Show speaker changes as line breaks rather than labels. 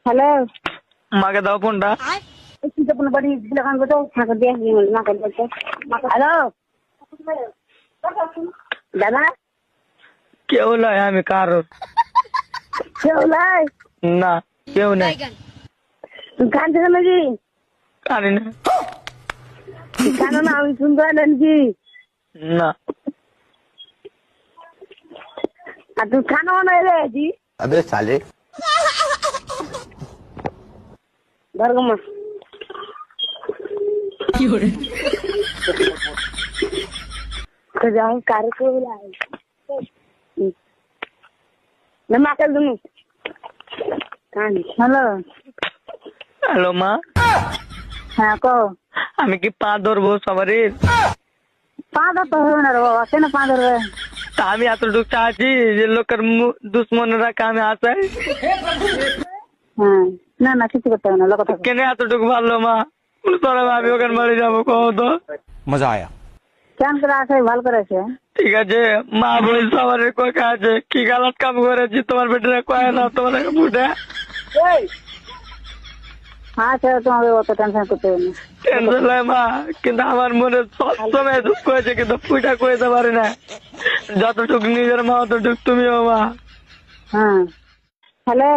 Hello,
মাকে দাও ফোনটা।
হ্যালো দাদা,
কেউ নয়, আমি কারোর
কেউ নাই?
না, কেউ নেই।
তুই কানছিস নাকি?
কানি না।
কানো না, আমি শুনতে পাই নাকি?
না।
আর তুই কানো না রে জি?
अबे साले
ধর্মা যাও কারে কেউ নাই না মাকে তুমি কানি। হ্যালো
হ্যালো মা,
হ্যাঁ কো।
আমি কি পা ধরবো সবারই?
পা ধরতে হবে না রে বাবা, কেন পা ধরবে?
তা আমি এতটুকু চাচ্ছি যে লোকের দুশ্মনেরা কামে আসায়।
হ্যাঁ, না না কিছু করতে হবে না, লোক থাকবে।
কেন এতটুকু ভালো মা? তোরা আমি ওখানে বাড়ি যাবো, কহ তো।
मजा आया।
কেন করে আসে, ভালো করে আছে।
ঠিক আছে মা, বল সবার কথা আছে, কি গালাত কাম করেছি তোমার বেটারা কয় না তোমার বুঝে।
আচ্ছা, তোমাকে অত টেনশন করতে হবে না।
টেনশন নাই মা, কিন্তু আমার মনে সবসময় দুঃখ হয়েছে, কিন্তু পুইটা কইতে পারি না। যতটুকু নিজের মা, অতটুকু তুমিও মা।
হ্যাঁ হ্যালো।